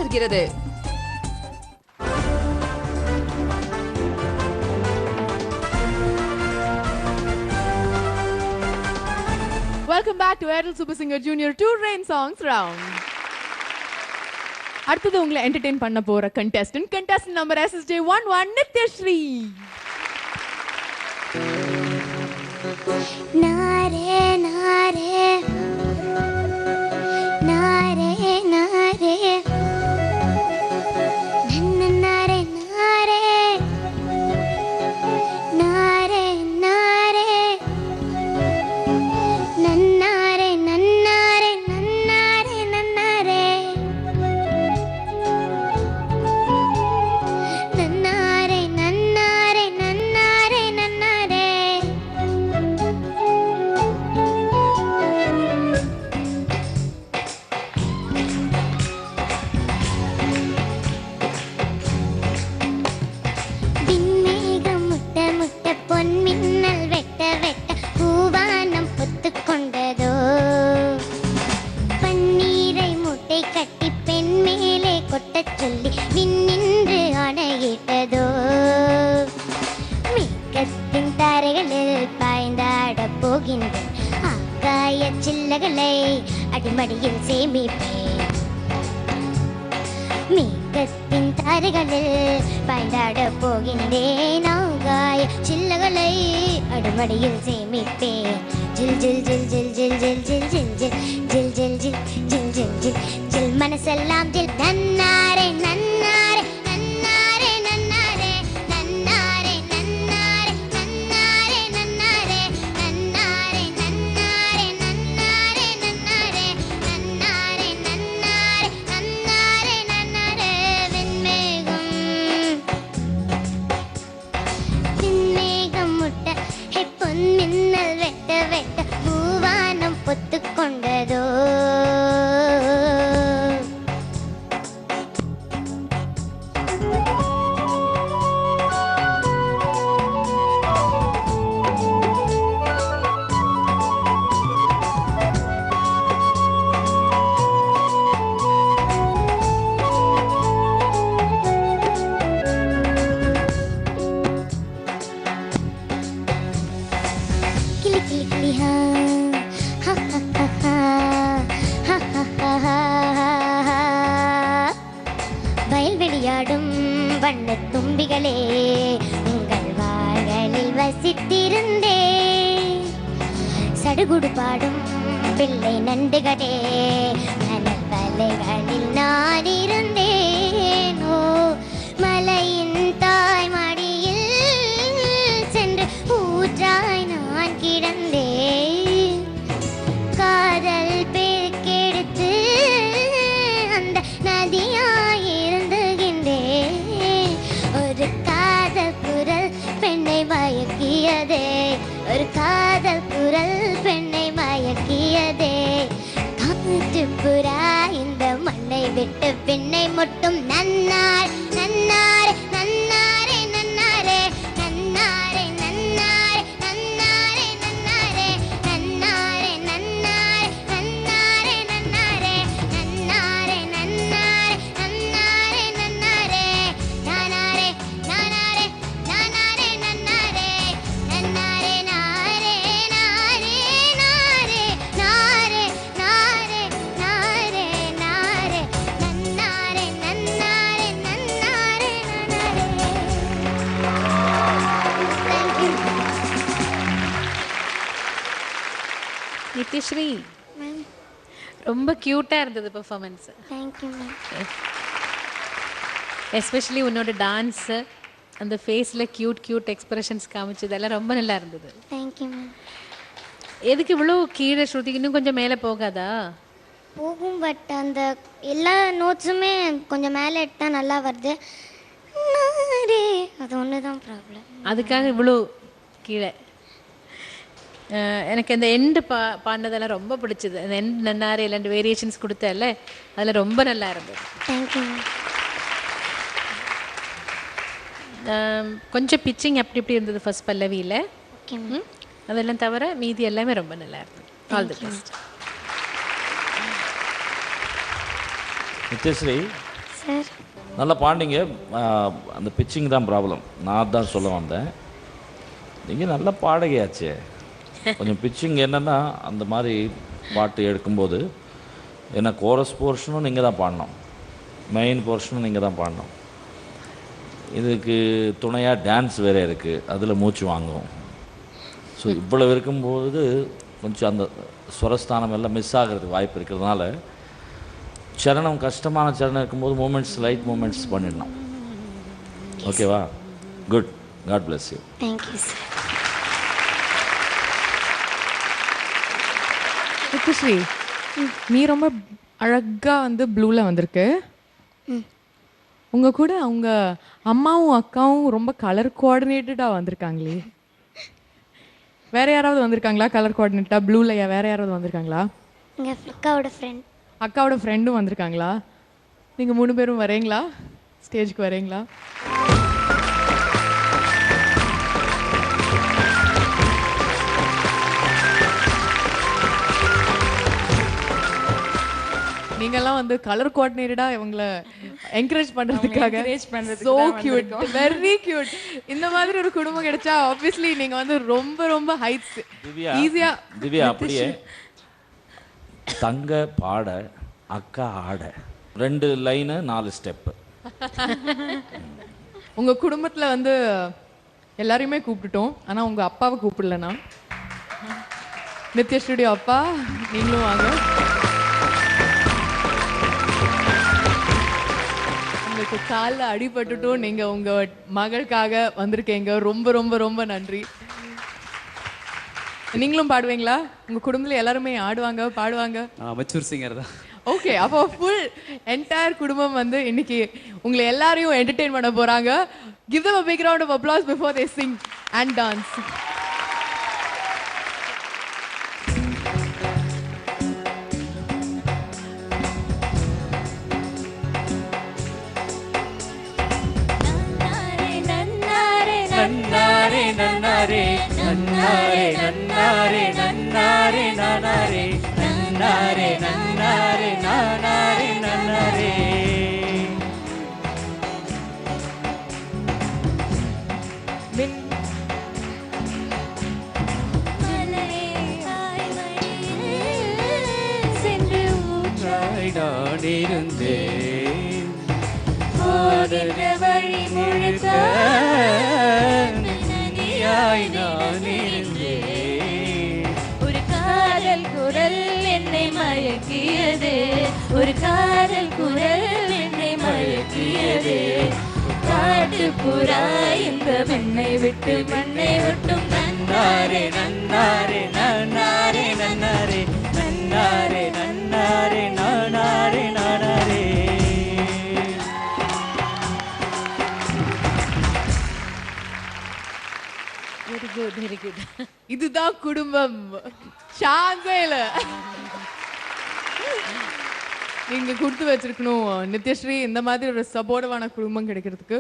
மலர்கிறது. Welcome back to Airtel Super Singer Junior 2 Rain Songs Round. அடுத்தது உங்களை entertain பண்ண போற contestant நம்பர் SSJ 11 நித்யஸ்ரீ. நாரே நாரே நாரே நாரே நன்னரே நாரே நாரே நாரே நன்னாரே நன்னாரே நன்னாரே நன்னாரே நன்னாரே நன்னாரே நன்னாரே நன்னாரே விண்மேகம் முட்ட முட்ட பொன்மின்னல் வெட்ட வெட்ட பூவானம் பொத்துக் கொண்டதோ பன்னீரை மூட்டை கட்டி பெண் மேலே கொட்டச் சொல்லி விண்ணின்று ஆணையிட்டதோ மேகத்தின் தாரைகளில் பாய்ந்தாடப் போகின்றேன் ஆகாய சில்லகளை அடிமடியில் சேமிப்பேன் மேகத்தின் தாரைகளில் பாய்ந்தாடப் போகின்றேன் ஆகாய சில்லகளை அடிமடியில் சேமிப்பேன் ஜில் ஜில் ஜில் ஜில் ஜில் ஜில் ஜில் ஜில் ஜில் ஜில் ஜில் ஜில் ஜில் ஜில் ஜில் ஜில் மனசெல்லாம் ஜில் நன்னாரே நன்னாரே நன்னாரே நன்னாரே நன்னாரே நன்னாரே நன்னாரே நன்னாரே நன்னாரே நன்னாரே நன்னாரே நன்னாரே நன்னாரே நன்னாரே நன்னாரே நன்னாரே விண்மேகம் முட்ட ஹே பொன் மின்னல் வெட்ட வெட்ட பூவானம் பொத்துக் கொண்டதோ கிளி கிளி கிளி ஹா ஹா ஹா ஹா ஹா ஹா ஹா ஹா வயல்வெளியாடும் வண்ணத் தும்பிகளே உங்கள் வாய்களில் வசித்திருந்தே சடுகுடு பாடும் பிள்ளை நண்டுகளே மணல் வலைகளில் நான் இருந்தேன் ஓ மலையின் தாய் மடியில் சென்று ஊற்றாய் நான் கிடந்தேன் காதல் பெருக்கெடுத்து அந்த நதியாய் இருந்துகின்றேன் ஒரு காதல் குரல் பெண்ணை மயக்கியதே ஒரு காதல் குரல் பெண்ணை மயக்கியதே காற்று புறா இந்த மண்ணை விட்டு பெண்ணை மட்டும் நன்னார் நன்னாரே நன்னாரே நன்னாரே நன்னாரே நன்னாரே நன்னாரே நன்னாரே நன்னாரே நன்னாரே நன்னாரே நன்னாரே நன்னாரே நன்னாரே நன்னாரே நன்னாரே நானாரே நானாரே நானாரே நன்னாரே நன்னாரே நாரே நாரே நாரே நாரே நாரே நாரே நாரே நன்னாரே நன்னாரே நன்னாரே நன்னாரே. Thank you. நித்யஸ்ரீ Ma'am. ரொம்ப க்யூட்டாக இருந்தது performance. Thank you, ma'am. Especially உன்னோட டான்ஸு அந்த ஃபேஸில் க்யூட் எக்ஸ்பிரஷன்ஸ் காமிச்சது எல்லாம் ரொம்ப நல்லா இருந்தது. Thank you, ma'am. எதுக்கு இவ்வளோ கீழே ஸ்ருதி இன்னும் கொஞ்சம் மேலே போகாதா? போகும் பட் அந்த எல்லா நோட்ஸுமே கொஞ்சம் மேலே எடுத்தால் நல்லா வருது நாரே அது ஒன்று தான் ப்ராப்ளம். அதுக்காக இவ்வளோ கீழே. எனக்கு அந்த எண்டு பாடினதெல்லாம் ரொம்ப பிடிச்சது. அந்த எண்ட் நன்னாரே ரெண்டு வேரியேஷன்ஸ் கொடுத்தல அதில் ரொம்ப நல்லா இருந்தது. தேங்க்யூ. கொஞ்சம் பிச்சிங் அப்படி இப்படி இருந்தது ஃபர்ஸ்ட் பல்லவியில். ஓகே. அதெல்லாம் தவிர மீதி எல்லாமே ரொம்ப நல்லா இருந்தது. All the best. Nithyasri, sir. நல்லா பாண்டிங்க. அந்த பிச்சிங் தான் ப்ராப்ளம். நான் தான் சொல்ல வந்தேன், நீங்கள் நல்ல பாடகையாச்சே. கொஞ்சம் பிச்சிங் என்னென்னா அந்த மாதிரி பாட்டு எடுக்கும்போது ஏன்னா கோரஸ் போர்ஷனும் நீங்கள் தான் பாடணும், மெயின் போர்ஷனும் நீங்கள் தான் பாடணும். இதுக்கு துணையாக டான்ஸ் வேறு இருக்குது, அதில் மூச்சு வாங்கும். ஸோ இவ்வளவு இருக்கும்போது கொஞ்சம் அந்த ஸ்வரஸ்தானம் எல்லாம் மிஸ் ஆகிறதுக்கு வாய்ப்பு இருக்கிறதுனால சரணம் கஷ்டமான சரணம் இருக்கும்போது மூமெண்ட்ஸ் லைட் மூமெண்ட்ஸ் பண்ணிடணும். ஓகேவா? Good. God bless you. Thank you sir. Nithyasri, நீ ரொம்ப அழகா வந்து ப்ளூல வந்திருக்கு. உங்க கூட அவங்க அம்மாவும் அக்காவும் ரொம்ப கலர் கோஆர்டினேட்டடா வந்திருக்காங்களே. வேற யாராவது வந்திருக்காங்களா கலர் கோஆர்டினேட்டா ப்ளூல? வேற யாராவது வந்திருக்காங்களா? எங்கள் அக்காவோட ஃப்ரெண்ட். அக்காவோட ஃப்ரெண்டும் வந்திருக்காங்களா? நீங்க 3 பேரும் வரீங்களா? ஸ்டேஜ்க்கு வரீங்களா? நீங்கெல்லாம் வந்து கலர் கோஆர்டினேட்டடா இவங்கள என்கரேஜ் பண்றதுக்காக சோ கியூட், வெரி கியூட். இந்த மாதிரி ஒரு குடும்பம் கிடைச்சா ஆப்வியஸ்லி நீங்க வந்து ரொம்ப ரொம்ப ஹைட்ஸ் ஈஸியா. திவ்யா அப்படியே தங்க பாட அக்கா ஆட 2 லைனு 4 ஸ்டெப்பு. உங்க குடும்பத்துல வந்து எல்லாரையுமே கூப்பிட்டுட்டோம், ஆனா உங்க அப்பாவை கூப்பிடலனா. நித்யஸ்ரீ அப்பா, நீங்களும் வாங்க. உங்களுக்கு காலில் அடிபட்டுட்டும் நீங்க உங்க மகளுக்காக வந்திருக்கீங்க. ரொம்ப ரொம்ப ரொம்ப நன்றி. நீங்களும் பாடுவீங்களா? உங்க குடும்பத்துல எல்லாருமே ஆடுவாங்க பாடுவாங்க? அமெச்சூர் சிங்கர் தான். ஓகே, அப்போ ஃபுல் என்டையர் குடும்பம் வந்து இன்னைக்கு உங்களை எல்லாரையும் என்டர்டெயின் பண்ண போறாங்க. Give them a big round of applause before they sing and dance. நன்னாரே நன்னாரே நன்னாரே நன்னாரே நன்னாரே நன்னாரே நன்னாரே நன்னாரே நன்னாரே நன்னாரே. நான் இருந்தேன் வழி முழுக்க நதியாய் நான் இருந்தேன். ஒரு காதல் குரல் என்னை மயக்கியது, ஒரு காதல் குரல் என்னை மயக்கியது. காட்டுப்புறா இந்த மண்ணை விட்டு மண்ணை விட்டும் நன்னாரே நன்னாரே நன்னாரே நன்னாரே நன்னாரே நன்னாரே நன்னாரே நன்னாரே. Very good very good. இதுதான் குடும்பம், சான்ஸே இல்ல. நீங்க கொடுத்து வச்சிருக்கணும் நித்யஸ்ரீ. இந்த மாதிரி ஒரு சப்போர்ட்டிவான குடும்பம் கிடைக்கிறதுக்கு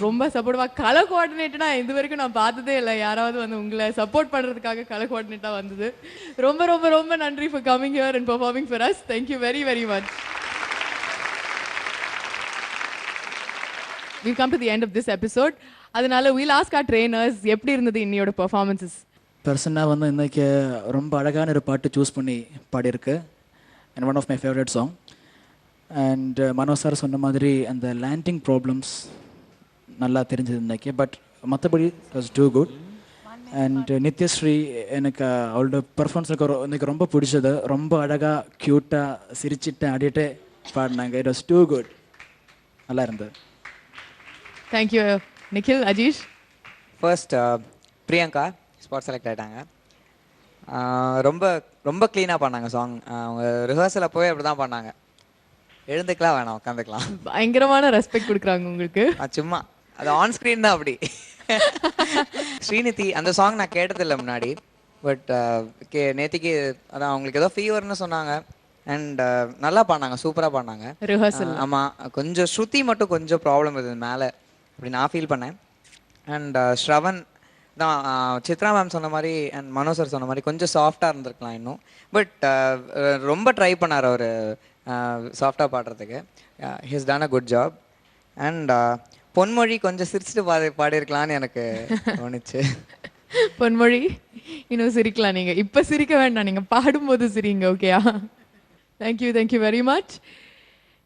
ரொம்ப சப்போர்ட்டிவா. கலர் கோஆர்டினேட்டடா இது வரைக்கும் நான் பார்த்ததே இல்லை, யாராவது வந்து உங்களை சப்போர்ட் பண்றதுக்காக கலர் கோஆர்டினேட்டா வந்தது. ரொம்ப ரொம்ப ரொம்ப நன்றி for coming here and performing for us. Thank you very very much. We've come to the end of this episode. அதனால we'll ask our trainers எப்படி இருந்தது இன்னையோட பெர்ஃபார்மன்ஸஸ். பர்சனாக வந்து இன்னைக்கு ரொம்ப அழகான ஒரு பாட்டு சூஸ் பண்ணி பாடியிருக்கு. And one of my favourite song. And Mano sir சொன்ன மாதிரி அந்த லேண்டிங் ப்ராப்ளம்ஸ் நல்லா தெரிஞ்சது இன்னைக்கு. பட் மற்றபடி was too good. And Nithyasri எனக்கு அவளோட பர்ஃபார்மன்ஸ் எனக்கு ரொம்ப பிடிச்சது. ரொம்ப அழகாக க்யூட்டாக சிரிச்சிட்டு ஆடிட்டு பாடினாங்க. It was too good. நல்லா இருந்தது. Thank you. Nikhil, Ajeesh. First Priyanka spot select ஆகிட்டாங்க. ரொம்ப ரொம்ப க்ளீனாக பண்ணாங்க சாங். அவங்க ரிஹர்சல் அப்போவே அப்படி தான் பண்ணாங்க. எழுந்துக்கலாம் வேணாம், உட்காந்துக்கலாம். பயங்கரமான ரெஸ்பெக்ட் கொடுக்குறாங்க உங்களுக்கு. சும்மா அது ஆன் ஸ்க்ரீன் தான் அப்படி. ஸ்ரீநிதி அந்த சாங் நான் கேட்டதில்லை முன்னாடி. பட் நேத்திக்கு அதான் அவங்களுக்கு ஏதோ ஃபீவர்னு சொன்னாங்க. அண்ட் நல்லா பண்ணாங்க, சூப்பராக பண்ணாங்க ரிஹர்சல். ஆமாம், கொஞ்சம் ஸ்ருதி மட்டும் கொஞ்சம் ப்ராப்ளம் இருந்தது மேலே, அப்படி நான் ஃபீல் பண்ணேன். அண்ட் ஸ்ரவன் தான் சித்ரா மேம் சொன்ன மாதிரி அண்ட் மனோ சார் சொன்ன மாதிரி கொஞ்சம் சாஃப்டாக இருந்திருக்கலாம் இன்னும். பட் ரொம்ப ட்ரை பண்ணார் அவர் சாஃப்டாக பாடுறதுக்கு. He's done a good job. And பொன்மொழி கொஞ்சம் சிரிச்சுட்டு பாடியிருக்கலான்னு எனக்கு தோணுச்சு. பொன்மொழி இன்னும் சிரிக்கலாம் நீங்க. இப்ப சிரிக்க வேண்டாம், நீங்க பாடும்போது சிரிங்க. ஓகேயா? Thank you very much.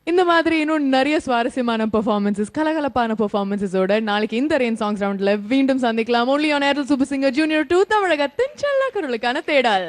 இந்த மாதிரி இன்னும் நிறைய சுவாரஸ்யமான பெர்ஃபார்மன்ஸஸ், கலகலப்பான பெர்ஃபார்மன்ஸஸோட நாளைக்கு இந்த ரெயின் சாங்ஸ் ரவுண்ட்ல மீண்டும் சந்திக்கலாம். Only on Airtel super singer junior 2 தமிழகத்தின் செல்ல குரலுக்கான தேடல்.